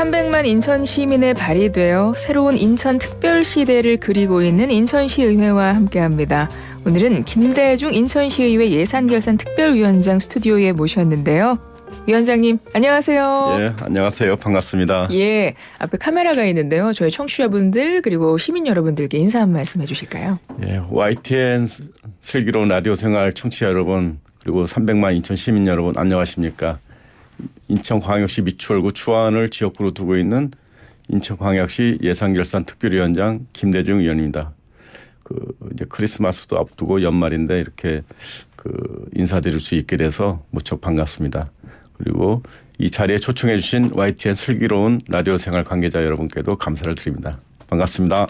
300만 인천 시민의 발이 되어 새로운 인천 특별시대를 그리고 있는 인천시의회와 함께합니다. 오늘은 김대중 인천시의회 예산결산 특별위원장 스튜디오에 모셨는데요. 위원장님 안녕하세요. 예, 안녕하세요. 반갑습니다. 예, 앞에 카메라가 있는데요. 저희 청취자분들 그리고 시민 여러분들께 인사 한 말씀 해주실까요? 예, YTN 슬기로운 라디오 생활 청취자 여러분 그리고 300만 인천 시민 여러분 안녕하십니까? 인천광역시 미추홀구 추안을 지역구로 두고 있는 인천광역시 예산결산 특별위원장 김대중 의원입니다. 이제 크리스마스도 앞두고 연말인데 이렇게 인사드릴 수 있게 돼서 무척 반갑습니다. 그리고 이 자리에 초청해 주신 YTN 슬기로운 라디오 생활 관계자 여러분께도 감사를 드립니다. 반갑습니다.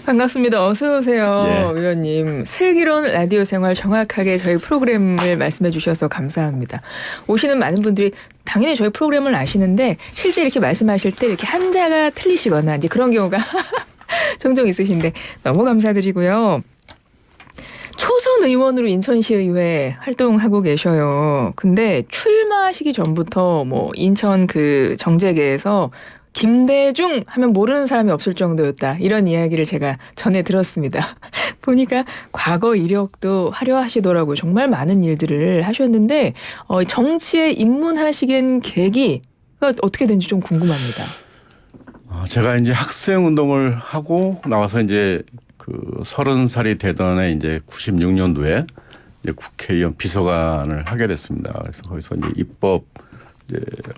반갑습니다. 어서 오세요. 예. 위원님. 슬기로운 라디오 생활 정확하게 저희 프로그램을 말씀해 주셔서 감사합니다. 오시는 많은 분들이 당연히 저희 프로그램을 아시는데 실제 이렇게 말씀하실 때 이렇게 한자가 틀리시거나 이제 그런 경우가 종종 있으신데 너무 감사드리고요. 초선 의원으로 인천시의회 활동하고 계셔요. 근데 출마하시기 전부터 인천 정재계에서 김대중 하면 모르는 사람이 없을 정도였다. 이런 이야기를 제가 전해 들었습니다. 보니까 과거 이력도 화려하시더라고요. 정말 많은 일들을 하셨는데 정치에 입문하시게 계기가 어떻게 된지 좀 궁금합니다. 제가 이제 학생 운동을 하고 나와서 이제 30살이 되던 해 이제 96년도에 이제 국회의원 비서관을 하게 됐습니다. 그래서 거기서 이제 입법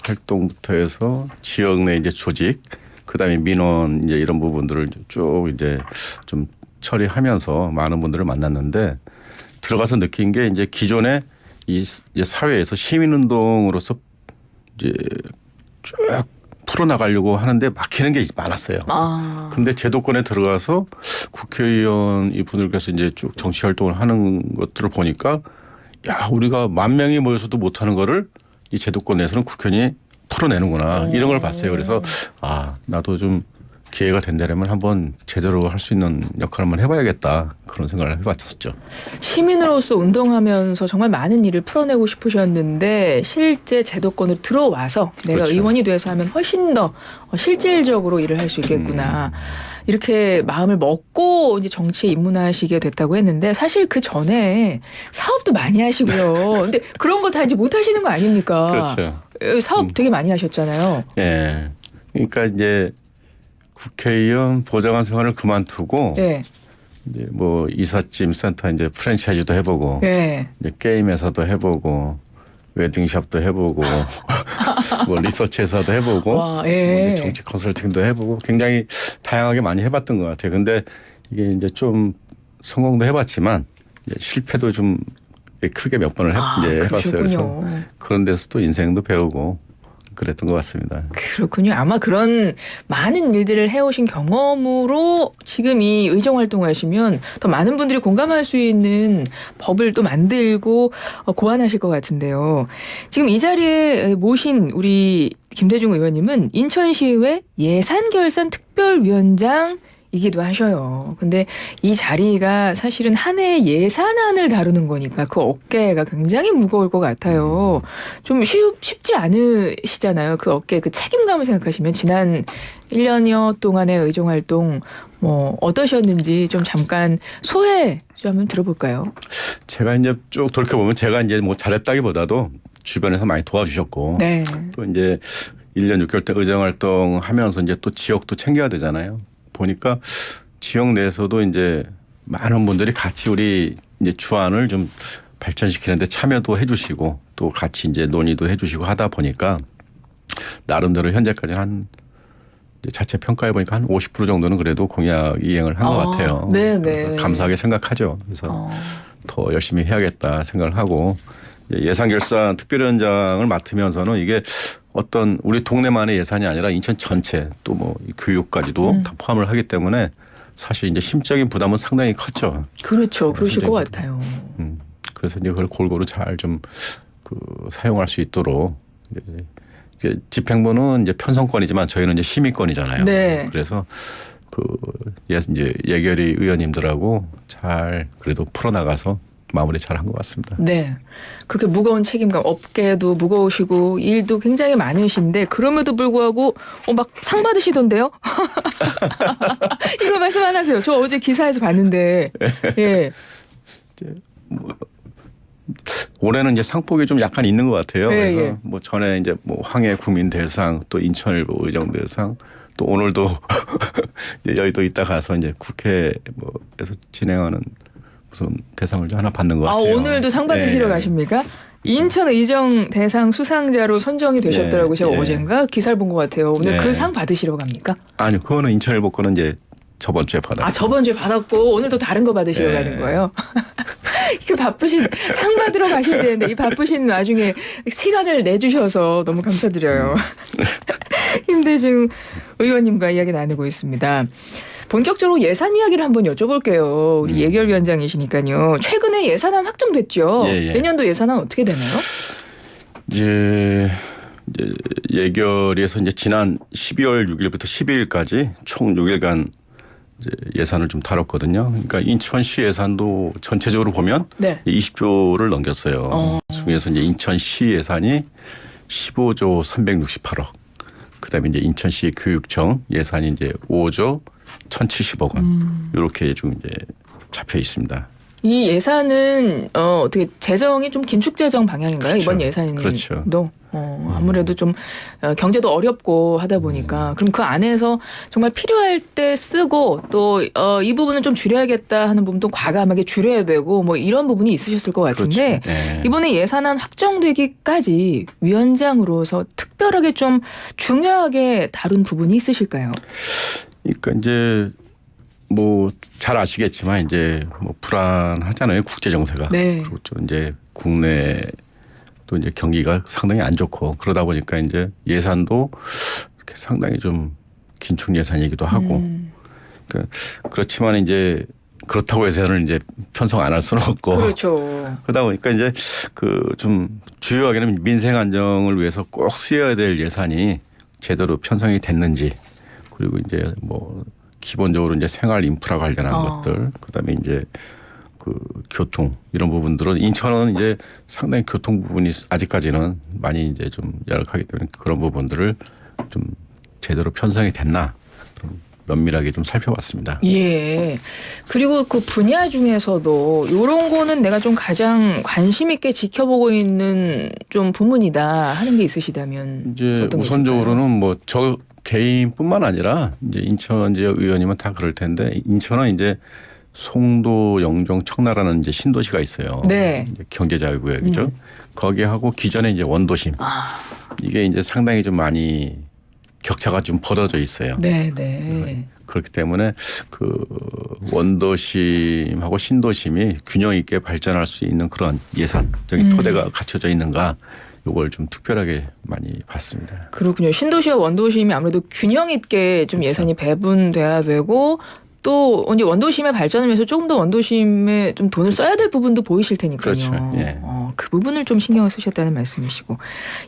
활동부터 해서 지역 내 이제 조직, 그다음에 민원 이제 이런 부분들을 쭉 이제 좀 처리하면서 많은 분들을 만났는데 들어가서 느낀 게 이제 기존에 이제 사회에서 시민운동으로서 이제 쭉 풀어나가려고 하는데 막히는 게 많았어요. 근데 제도권에 들어가서 국회의원 이 분들께서 이제 쭉 정치 활동을 하는 것들을 보니까 야, 우리가 10,000명이 모여서도 못하는 거를 이 제도권 내에서는 국회의원이 풀어내는구나 이런 걸 봤어요. 그래서 나도 좀 기회가 된다면 한번 제대로 할 수 있는 역할을 한번 해봐야겠다 그런 생각을 해봤었죠. 시민으로서 운동하면서 정말 많은 일을 풀어내고 싶으셨는데 실제 제도권으로 들어와서 내가 그렇죠. 의원이 돼서 하면 훨씬 더 실질적으로 일을 할 수 있겠구나. 이렇게 마음을 먹고 이제 정치에 입문하시게 됐다고 했는데 사실 그 전에 사업도 많이 하시고요. 근데 그런 거 다 이제 못 하시는 거 아닙니까? 그렇죠. 사업 되게 많이 하셨잖아요. 예. 그러니까 이제 국회의원 보좌관 생활을 그만두고 네. 이제 이삿짐 센터 이제 프랜차이즈도 해보고 네. 이제 게임 회사도 해보고 웨딩샵도 해보고 리서치 회사도 해보고 와, 예. 이제 정치 컨설팅도 해보고 굉장히 다양하게 많이 해봤던 것 같아요. 근데 이게 이제 좀 성공도 해봤지만 이제 실패도 좀 크게 몇 번을 해봤어요. 그래서 그런 데서 또 인생도 배우고 그랬던 것 같습니다. 그렇군요. 아마 그런 많은 일들을 해오신 경험으로 지금 이 의정 활동하시면 더 많은 분들이 공감할 수 있는 법을 또 만들고 고안하실 것 같은데요. 지금 이 자리에 모신 우리 김대중 의원님은 인천시의회 예산결산 특별위원장 이기도 하셔요. 근데 이 자리가 사실은 한 해의 예산안을 다루는 거니까 그 어깨가 굉장히 무거울 것 같아요. 좀 쉽지 않으시잖아요. 그 어깨 그 책임감을 생각하시면 지난 1년여 동안의 의정활동 어떠셨는지 좀 잠깐 소회 좀 한번 들어볼까요? 제가 이제 쭉 돌이켜보면 제가 이제 잘했다기보다도 주변에서 많이 도와주셨고 네. 또 이제 1년 6개월 때 의정활동 하면서 이제 또 지역도 챙겨야 되잖아요. 보니까 지역 내에서도 이제 많은 분들이 같이 우리 이제 주안을 좀 발전시키는데 참여도 해주시고 또 같이 이제 논의도 해주시고 하다 보니까 나름대로 현재까지는 한 자체 평가해 보니까 한 50% 정도는 그래도 공약 이행을 한 것 같아요. 네네. 감사하게 생각하죠. 그래서 더 열심히 해야겠다 생각을 하고 예산결산 특별위원장을 맡으면서는 이게 어떤 우리 동네만의 예산이 아니라 인천 전체 또 교육까지도 다 포함을 하기 때문에 사실 이제 심적인 부담은 상당히 컸죠. 그렇죠. 그러실 것 같아요. 그래서 이제 그걸 골고루 잘 좀 사용할 수 있도록 이제 집행부는 이제 편성권이지만 저희는 이제 심의권이잖아요. 네. 그래서 이제 예결위 의원님들하고 잘 그래도 풀어나가서 마무리 잘한 것 같습니다. 네. 그렇게 무거운 책임감, 업계도 무거우시고 일도 굉장히 많으신데 그럼에도 불구하고 막 상 받으시던데요? 이거 말씀 안 하세요. 저 어제 기사에서 봤는데. 예. 올해는 이제 상복이 좀 약간 있는 것 같아요. 예, 그래서 예. 뭐 전에 이제 뭐 황해 국민대상, 또 인천일보 의정대상, 또 오늘도 이제 여의도 있다 가서 이제 국회에서 진행하는 무슨 대상을 하나 받는 것 같아요. 오늘도 상 받으시러 예. 가십니까? 인천 의정 대상 수상자로 선정이 되셨더라고요. 예, 제가 예. 어젠가 기사를 본 것 같아요. 오늘 예. 그 상 받으시러 갑니까? 아니요, 그거는 인천일보 거는 이제 저번 주에 받았고. 저번 주에 받았고 오늘 또 다른 거 받으시러 예. 가는 거예요. 그 바쁘신 상 받으러 가셔야 되는데 이 바쁘신 와중에 시간을 내주셔서 너무 감사드려요. 김대중 의원님과 이야기 나누고 있습니다. 본격적으로 예산 이야기를 한번 여쭤볼게요. 우리 예결위원장이시니까요. 최근에 예산안 확정됐죠. 예, 예. 내년도 예산안 어떻게 되나요? 이제 예결위에서 이제 지난 12월 6일부터 12일까지 총 6일간 이제 예산을 좀 다뤘거든요. 그러니까 인천시 예산도 전체적으로 보면 네. 20조를 넘겼어요. 그중에서 이제 인천시 예산이 15조 368억. 그다음에 이제 인천시 교육청 예산이 이제 5조 1,070억 원. 이렇게 좀 이제 잡혀 있습니다. 이 예산은 어떻게 재정이 좀 긴축 재정 방향인가요? 그렇죠. 이번 예산도 그렇죠. 아무래도 좀 경제도 어렵고 하다 보니까 그럼 그 안에서 정말 필요할 때 쓰고 또 이 부분은 좀 줄여야겠다 하는 부분도 과감하게 줄여야 되고 뭐 이런 부분이 있으셨을 것 같은데 그렇죠. 네. 이번에 예산안 확정되기까지 위원장으로서 특별하게 좀 중요하게 다룬 부분이 있으실까요? 그러니까 이제 뭐 잘 아시겠지만 이제 뭐 불안하잖아요, 국제 정세가. 네. 그리고 또 이제 국내 또 이제 경기가 상당히 안 좋고 그러다 보니까 이제 예산도 이렇게 상당히 좀 긴축 예산이기도 하고. 그러니까 그렇지만 이제 그렇다고 예산을 이제 편성 안 할 수는 없고. 그렇죠. 그러다 보니까 이제 그 좀 주요하게는 민생 안정을 위해서 꼭 쓰여야 될 예산이 제대로 편성이 됐는지, 그리고 이제 뭐 기본적으로 이제 생활 인프라 관련한 것들, 그다음에 이제 그 교통 이런 부분들은 인천은 이제 상당히 교통 부분이 아직까지는 많이 이제 좀 열악하기 때문에 그런 부분들을 좀 제대로 편성이 됐나 좀 면밀하게 좀 살펴봤습니다. 예. 그리고 그 분야 중에서도 이런 거는 내가 좀 가장 관심 있게 지켜보고 있는 좀 부문이다 하는 게 있으시다면 이제 어떤 게 우선적으로는 뭐 저 개인뿐만 아니라 이제 인천 지역 의원님은 다 그럴 텐데 인천은 이제 송도, 영종, 청라라는 이제 신도시가 있어요. 네. 이제 경제자유구역이죠. 거기하고 기존에 이제 원도심 이게 이제 상당히 좀 많이 격차가 좀 벌어져 있어요. 네, 네. 그렇기 때문에 그 원도심하고 신도심이 균형 있게 발전할 수 있는 그런 예산적인 토대가 갖춰져 있는가, 이걸 좀 특별하게 많이 봤습니다. 그렇군요. 신도시와 원도심이 아무래도 균형 있게 좀 그렇죠. 예산이 배분돼야 되고 또 이제 원도심의 발전을 위해서 조금 더 원도심에 좀 돈을 써야 될 부분도 보이실 테니까요. 그렇죠. 예. 그 부분을 좀 신경을 쓰셨다는 말씀이시고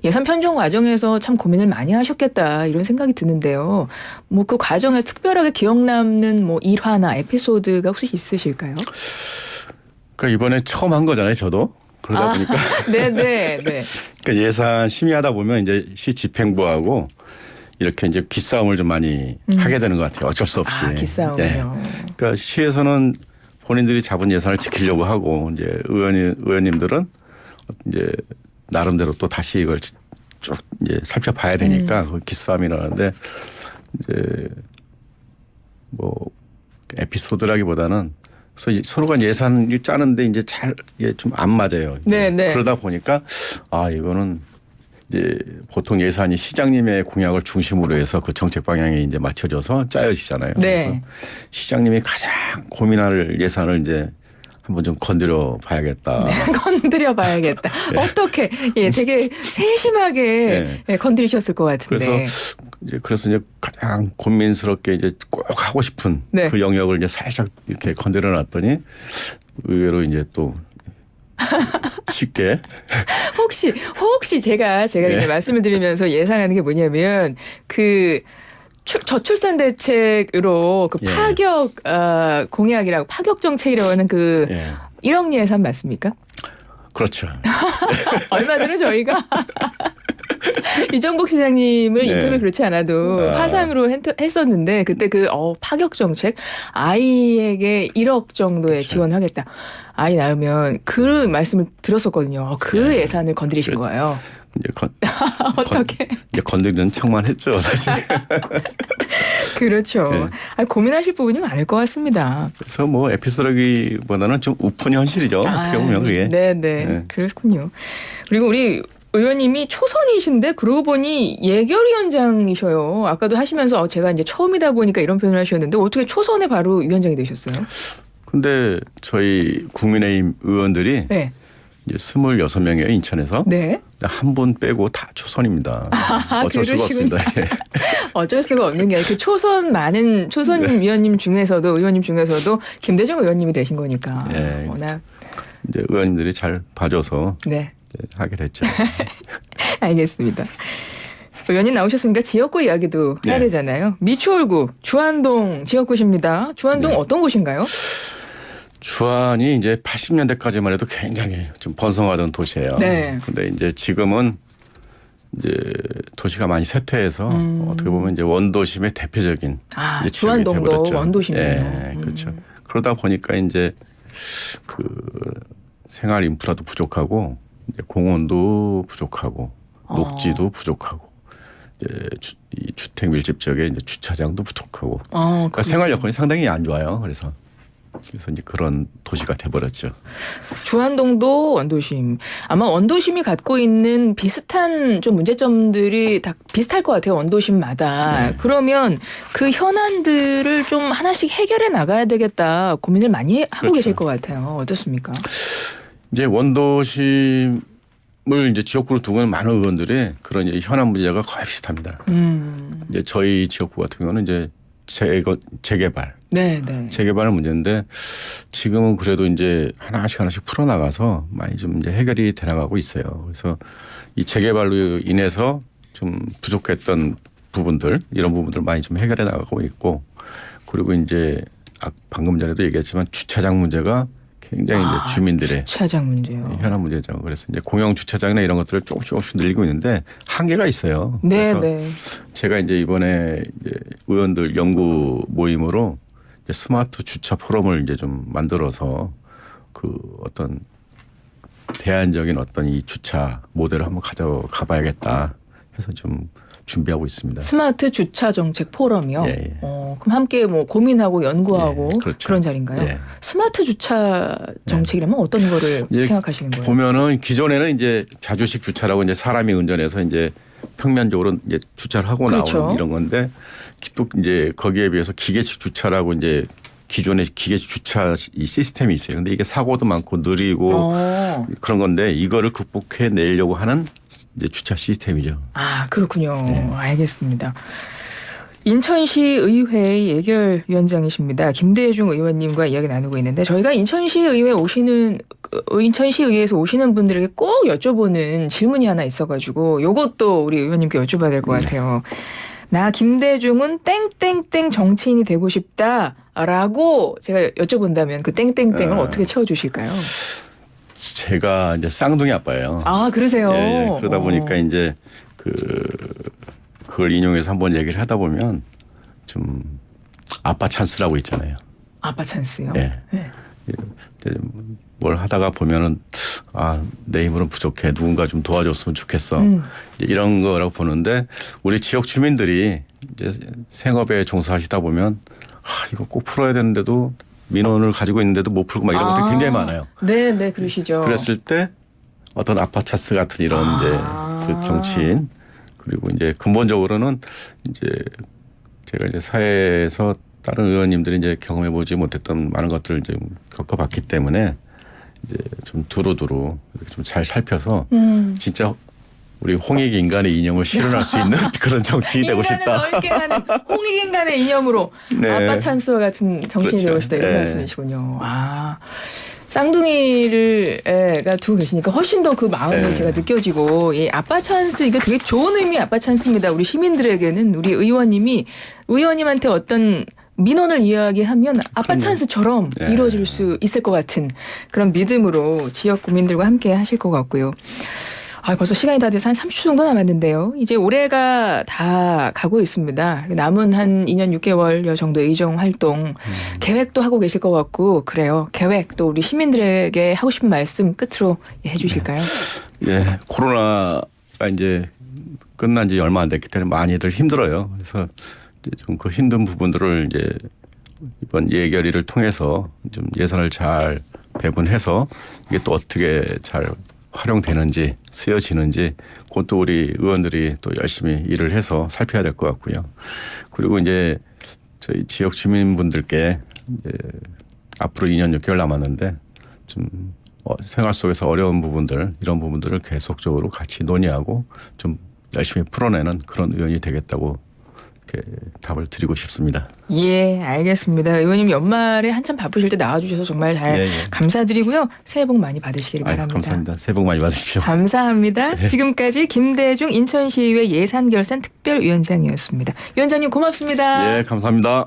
예산 편정 과정에서 참 고민을 많이 하셨겠다 이런 생각이 드는데요. 뭐 그 과정에서 특별하게 기억 남는 뭐 일화나 에피소드가 혹시 있으실까요? 그러니까 이번에 처음 한 거잖아요, 저도. 그러다 보니까 네. 그러니까 예산 심의하다 보면 이제 시 집행부하고 이렇게 이제 기싸움을 좀 많이 하게 되는 것 같아요. 어쩔 수 없이. 기싸움이요. 네. 그러니까 시에서는 본인들이 잡은 예산을 지키려고 하고 이제 의원님들은 이제 나름대로 또 다시 이걸 쭉 이제 살펴봐야 되니까 그 기싸움이 나는데 이제 뭐 에피소드라기보다는 그래서 서로가 예산을 짜는데 이제 잘 좀 안 맞아요. 네. 그러다 보니까 이거는 이제 보통 예산이 시장님의 공약을 중심으로 해서 그 정책 방향에 이제 맞춰져서 짜여지잖아요. 네. 그래서 시장님이 가장 고민할 예산을 이제 한번 좀 건드려 봐야겠다. 건드려 봐야겠다. 어떻게? 예, 되게 세심하게 건드리셨을 것 같은데. 그래서 이제 가장 고민스럽게 이제 꼭 하고 싶은 네. 그 영역을 이제 살짝 이렇게 건드려 놨더니 의외로 이제 또 쉽게 혹시 제가 이제 말씀을 드리면서 예상하는 게 뭐냐면 그 저출산 대책으로 그 예. 파격 공약이라고 파격 정책이라고 하는 그 예. 1억 예산 맞습니까? 그렇죠. 얼마 전에 저희가 이정복 시장님을 네. 인터뷰 그렇지 않아도 아. 화상으로 했었는데 그때 그 파격 정책 아이에게 1억 정도의 그렇죠. 지원하겠다. 아이 낳으면 그 말씀을 들었었거든요. 그 네. 예산을 건드리신 그렇죠. 거예요. 이제 어떻게? 이제 건드리는 척만 했죠, 사실. 그렇죠. 네. 고민하실 부분이 많을 것 같습니다. 그래서 뭐 에피소드기보다는 좀 우픈 현실이죠. 어떻게 보면 그게. 네네. 네. 그렇군요. 그리고 우리 의원님이 초선이신데 그러고 보니 예결위원장이셔요. 아까도 하시면서 제가 이제 처음이다 보니까 이런 표현을 하셨는데 어떻게 초선에 바로 위원장이 되셨어요? 근데 저희 국민의힘 의원들이 네. 이제 26명이에요, 인천에서. 네. 한 분 빼고 다 초선입니다. 어쩔 수가 그러시군요. 없습니다. 예. 어쩔 수가 없는 게 그 많은 초선 네. 위원님 중에서도 의원님 중에서도 김대중 의원님이 되신 거니까 네. 워낙 이제 의원님들이 잘 봐줘서 네. 이제 하게 됐죠. 알겠습니다. 의원님 나오셨으니까 지역구 이야기도 해야 네. 되잖아요. 미추홀구 주안동 지역구십니다. 주안동 네. 어떤 곳인가요? 주안이 이제 80년대까지만 해도 굉장히 좀 번성하던 도시예요. 네. 근데 이제 지금은 이제 도시가 많이 쇠퇴해서 어떻게 보면 이제 원도심의 대표적인 이제 지역이 주안동도 돼버렸죠. 원도심이에요. 예, 그렇죠. 그러다 보니까 이제 그 생활 인프라도 부족하고 이제 공원도 부족하고 녹지도 부족하고 이제 이 주택 밀집 지역에 이제 주차장도 부족하고 그러니까 생활 여건이 상당히 안 좋아요. 그래서 이제 그런 도시가 돼버렸죠. 주안동도 원도심. 아마 원도심이 갖고 있는 비슷한 좀 문제점들이 다 비슷할 것 같아요. 원도심마다. 네. 그러면 그 현안들을 좀 하나씩 해결해 나가야 되겠다 고민을 많이 하고 그렇죠. 계실 것 같아요. 어떻습니까? 이제 원도심을 이제 지역구로 두고 있는 많은 의원들이 그런 이제 현안 문제가 거의 비슷합니다. 이제 저희 지역구 같은 경우는 이제 재개발. 네, 네. 재개발 문제인데 지금은 그래도 이제 하나씩 풀어나가서 많이 좀 이제 해결이 돼 나가고 있어요. 그래서 이 재개발로 인해서 좀 부족했던 부분들 이런 부분들 많이 좀 해결해 나가고 있고 그리고 이제 방금 전에도 얘기했지만 주차장 문제가 굉장히 이제 주민들의 주차장 문제요. 현안 문제죠. 그래서 이제 공영 주차장이나 이런 것들을 조금씩 늘리고 있는데 한계가 있어요. 네, 그래서 네. 제가 이제 이번에 이제 의원들 연구 모임으로 이제 스마트 주차 포럼을 이제 좀 만들어서 그 어떤 대안적인 어떤 이 주차 모델을 한번 가져가 봐야겠다 해서 좀 준비하고 있습니다. 스마트 주차 정책 포럼이요. 예, 예. 그럼 함께 뭐 고민하고 연구하고 예, 그렇죠. 그런 자리인가요? 예. 스마트 주차 정책이라면 어떤 거를 예, 생각하시는 거예요? 보면은 기존에는 이제 자주식 주차라고 이제 사람이 운전해서 이제 평면적으로 이제 주차를 하고 그렇죠. 나오는 이런 건데 또 이제 거기에 비해서 기계식 주차라고 이제 기존의 기계식 주차 이 시스템이 있어요. 근데 이게 사고도 많고 느리고 그런 건데 이거를 극복해 내려고 하는 이제 주차 시스템이죠. 아, 그렇군요. 네. 알겠습니다. 인천시 의회 예결위원장이십니다. 김대중 의원님과 이야기 나누고 있는데 저희가 인천시 의회에서 오시는 분들에게 꼭 여쭤보는 질문이 하나 있어가지고 요것도 우리 의원님께 여쭤봐야 될 것 같아요. 나 김대중은 땡땡땡 정치인이 되고 싶다라고 제가 여쭤본다면 그 땡땡땡을 어떻게 채워주실까요? 제가 이제 쌍둥이 아빠예요. 아, 그러세요? 예, 예. 그러다 보니까 이제 그걸 인용해서 한번 얘기를 하다 보면 좀 아빠 찬스라고 있잖아요. 아빠 찬스요? 예. 네. 뭘 하다가 보면은 내 힘으로는 부족해. 누군가 좀 도와줬으면 좋겠어. 이제 이런 거라고 보는데 우리 지역 주민들이 이제 생업에 종사하시다 보면 이거 꼭 풀어야 되는데도 민원을 가지고 있는데도 못 풀고 막 이런 것들이 굉장히 많아요. 네, 네, 그러시죠. 그랬을 때 어떤 아빠 찬스 같은 이런 이제 그 정치인 그리고 이제 근본적으로는 이제 제가 이제 사회에서 다른 의원님들이 이제 경험해 보지 못했던 많은 것들을 이제 겪어봤기 때문에 이제 좀 두루두루 좀 잘 살펴서 진짜 우리 홍익 인간의 이념을 실현할 수 있는 그런 정치인이 되고 싶다. 인간을 넓게 하는 홍익 인간의 이념으로 네. 아빠 찬스와 같은 정치인이 그렇죠. 되고 싶다 이런 네. 말씀이시군요. 쌍둥이가 두고 계시니까 훨씬 더 그 마음이 네. 제가 느껴지고 예, 아빠 찬스 이게 되게 좋은 의미의 아빠 찬스입니다. 우리 시민들에게는 우리 의원님한테 어떤 민원을 이야기하면 아빠 그럼요. 찬스처럼 네. 이루어질 수 있을 것 같은 그런 믿음으로 지역 국민들과 함께 하실 것 같고요. 벌써 시간이 다 돼서 한 30초 정도 남았는데요. 이제 올해가 다 가고 있습니다. 남은 한 2년 6개월 정도 의정 활동 계획도 하고 계실 것 같고 그래요. 계획 또 우리 시민들에게 하고 싶은 말씀 끝으로 해주실까요? 예, 코로나가 이제 끝난 지 얼마 안 됐기 때문에 많이들 힘들어요. 그래서 좀 그 힘든 부분들을 이제 이번 예결위를 통해서 좀 예산을 잘 배분해서 이게 또 어떻게 잘 활용되는지 쓰여지는지 그것도 우리 의원들이 또 열심히 일을 해서 살펴야 될 것 같고요. 그리고 이제 저희 지역 주민분들께 이제 앞으로 2년 6개월 남았는데 좀 생활 속에서 어려운 부분들 이런 부분들을 계속적으로 같이 논의하고 좀 열심히 풀어내는 그런 의원이 되겠다고 이렇게 답을 드리고 싶습니다. 예, 알겠습니다. 의원님 연말에 한참 바쁘실 때 나와주셔서 정말 잘 예, 예. 감사드리고요. 새해 복 많이 받으시길 바랍니다. 감사합니다. 새해 복 많이 받으십시오. 감사합니다. 네. 지금까지 김대중 인천시의회 예산결산 특별위원장이었습니다. 위원장님 고맙습니다. 예, 감사합니다.